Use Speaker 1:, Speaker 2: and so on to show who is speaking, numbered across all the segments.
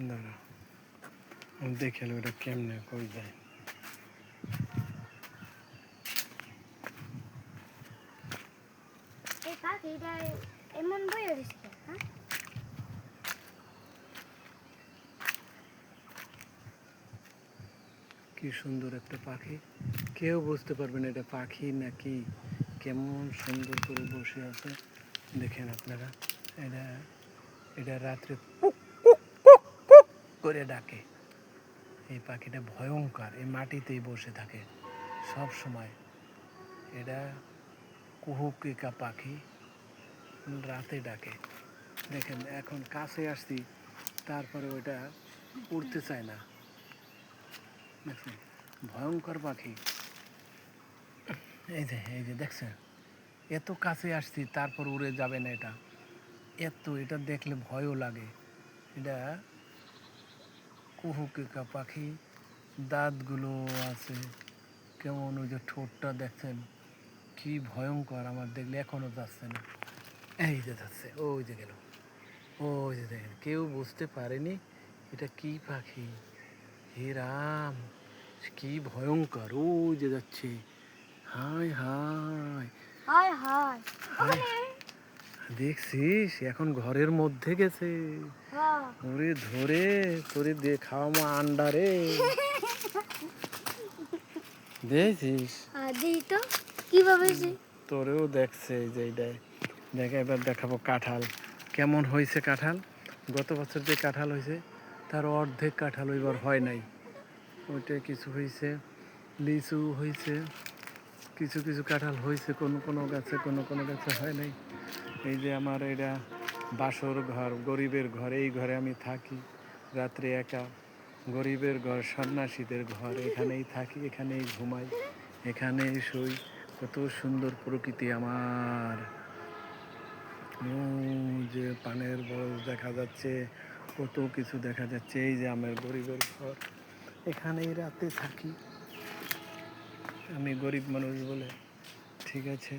Speaker 1: দাঁড়া আমি দেখে ওটা কেমনে কই যায়।
Speaker 2: এই পাখিটা এমন বই হয়েছে হ্যাঁ?
Speaker 1: কি সুন্দর একটা পাখি, কেউ বুঝতে পারবে না এটা পাখি নাকি। কেমন সুন্দর করে বসে আছে দেখেন আপনারা। এটা এটা রাত্রে কুক কুক কুক কুক করে ডাকে। এই পাখিটা ভয়ঙ্কর, এই মাটিতেই বসে থাকে সব সময়। এটা কুহুকিকা পাখি, রাতে ডাকে। দেখেন এখন কাছে আসছি, তারপরে ওইটা উড়তে চায় না। দেখছেন ভয়ঙ্কর পাখি। এই যে দেখছেন, এত কাছে আসছি তারপর উড়ে যাবে না এটা। এটা দেখলে ভয়ও লাগে। এটা কুহুকিকা পাখি, দাঁতগুলো আছে কেমন, ওই যে ঠোঁটটা দেখছেন কি ভয়ঙ্কর, আমার দেখলে এখনো যাচ্ছে না। এই যে যাচ্ছে, ওই যে গেল, ওই যে দেখেন, কেউ বুঝতে পারেনি এটা কি পাখি। হে রাম, কি ভয়ঙ্কর, ওই যে যাচ্ছে। হায় হায়
Speaker 2: হায় হায়
Speaker 1: হায়, দেখছিস এখন ঘরের মধ্যে গেছে।
Speaker 2: হ্যাঁ
Speaker 1: ওরে ধরে তোরে দিয়ে খাওয়া আন্ডা রে, দেখছিস?
Speaker 2: দিই তো কিভাবে
Speaker 1: তোরেও দেখছে এই যে এইটাই। দেখে এবার দেখাবো কাঁঠাল কেমন হয়েছে। কাঁঠাল গত বছর যে কাঁঠাল হয়েছে তার অর্ধেক কাঁঠাল এবার হয় নাই। ওইটা কিছু হয়েছে, লিচু হয়েছে, কিছু কিছু কাঁঠাল হয়েছে কোনো কোনো গাছে, কোনো কোনো গাছে হয় নাই। এই যে আমার এটা বাসর ঘর, গরিবের ঘর, এই ঘরে আমি থাকি রাত্রে একা। গরিবের ঘর, সন্ন্যাসীদের ঘর, এখানেই থাকি, এখানেই ঘুমাই, এখানেই শুই। কত সুন্দর প্রকৃতি আমার। যে পানের বরজ দেখা যাচ্ছে, কত কিছু দেখা যাচ্ছে। এই যে আমার গরিবের ঘর, এখানেই রাতে থাকি। আমি গরিব মানুষ বলে, ঠিক আছে।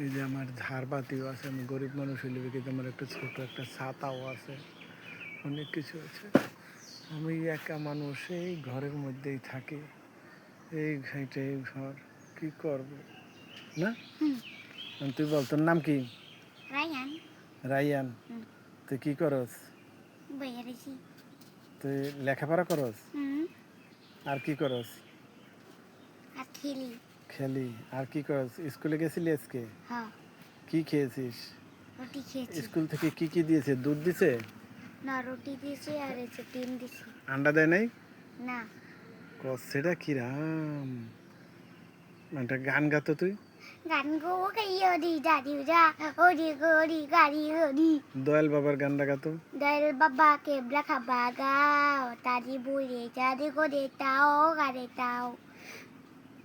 Speaker 1: এই যে আমার ঝাড়বাতিও আছে, আমি গরিব মানুষ হইলে কিন্তু আমার একটা ছোট একটা ছাতাও আছে, অনেক কিছু আছে। আমি একা মানুষ, এই ঘরের মধ্যেই থাকি, এই ঘাইটে এই ঘর, কি করব না। তুই বল তোর নাম কি?
Speaker 2: Ryan
Speaker 1: Ryan. তুই কি করস?
Speaker 2: বইয়ারেছি
Speaker 1: তুই লেখাপড়া করস আর কি করস?
Speaker 2: আর খেলি
Speaker 1: খেলি আর কি করস? স্কুলে গেছিলি আজকে?
Speaker 2: হ্যাঁ
Speaker 1: কি খেয়েছিস?
Speaker 2: রুটি খেয়েছি
Speaker 1: স্কুল থেকে কি কি দিয়েছে? দুধ দিছে
Speaker 2: না রুটি দিয়েছি আর এসে ডিম দিয়েছি
Speaker 1: আন্ডা দেয় নাই?
Speaker 2: না
Speaker 1: সেটা কি রাম, একটা গান গাতো তুই।
Speaker 2: গান গো গাইরি দাদি যা ওরি গরি গাড়ি হরি
Speaker 1: দয়াল বাবার গানটা গাতো।
Speaker 2: দয়াল বাবা কে ব্লাখা বাগাও তারি বুড়ি চাঁদি করে তাও গারে তাও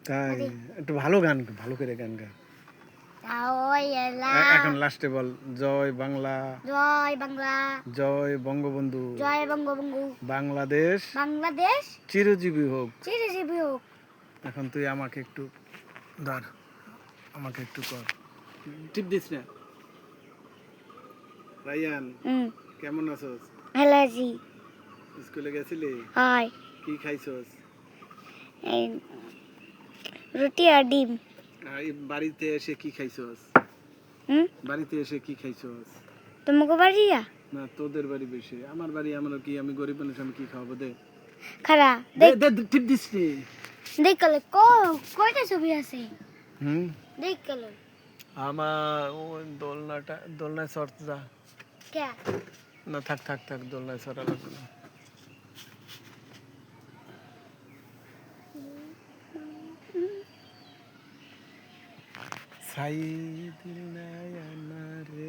Speaker 1: তাই একটু ভালো গান, ভালো করে গান গা।
Speaker 2: তাও এলা
Speaker 1: এখন লাস্টে বল, জয় বাংলা,
Speaker 2: জয় বাংলা,
Speaker 1: জয় বঙ্গবন্ধু,
Speaker 2: জয় বঙ্গবন্ধু,
Speaker 1: বাংলাদেশ
Speaker 2: বাংলাদেশ
Speaker 1: চিরজীবী হোক।
Speaker 2: চিরজীবী হোক।
Speaker 1: এখন তুই আমাকে একটু ধর, আমাকে একটু কর, টিপ দিস না। রায়ান কেমন আছোস?
Speaker 2: ভালো আছি।
Speaker 1: স্কুলে গেছিলি?
Speaker 2: হয়
Speaker 1: কি খাইছস?
Speaker 2: এই রুটি আর ডিম।
Speaker 1: বাড়িতে এসে কি খাইছস? বাড়িতে এসে কি খাইছস?
Speaker 2: তোমাকে বাড়িয়া
Speaker 1: না তোদের বাড়ি বেশি, আমার বাড়ি আমার কি, আমি গরিব মানুষ, আমি কি খাওয়াবো? দে
Speaker 2: খারা
Speaker 1: দে দে টিপ দিস রে।
Speaker 2: দেখলে কয়টা ছবি আছে দেখলে
Speaker 1: আমার ওই দোলনায় চড়তে যা।
Speaker 2: কে
Speaker 1: না থাক থাক থাক, দোলনায় চড়া লাগবে না। সাই দিল না রে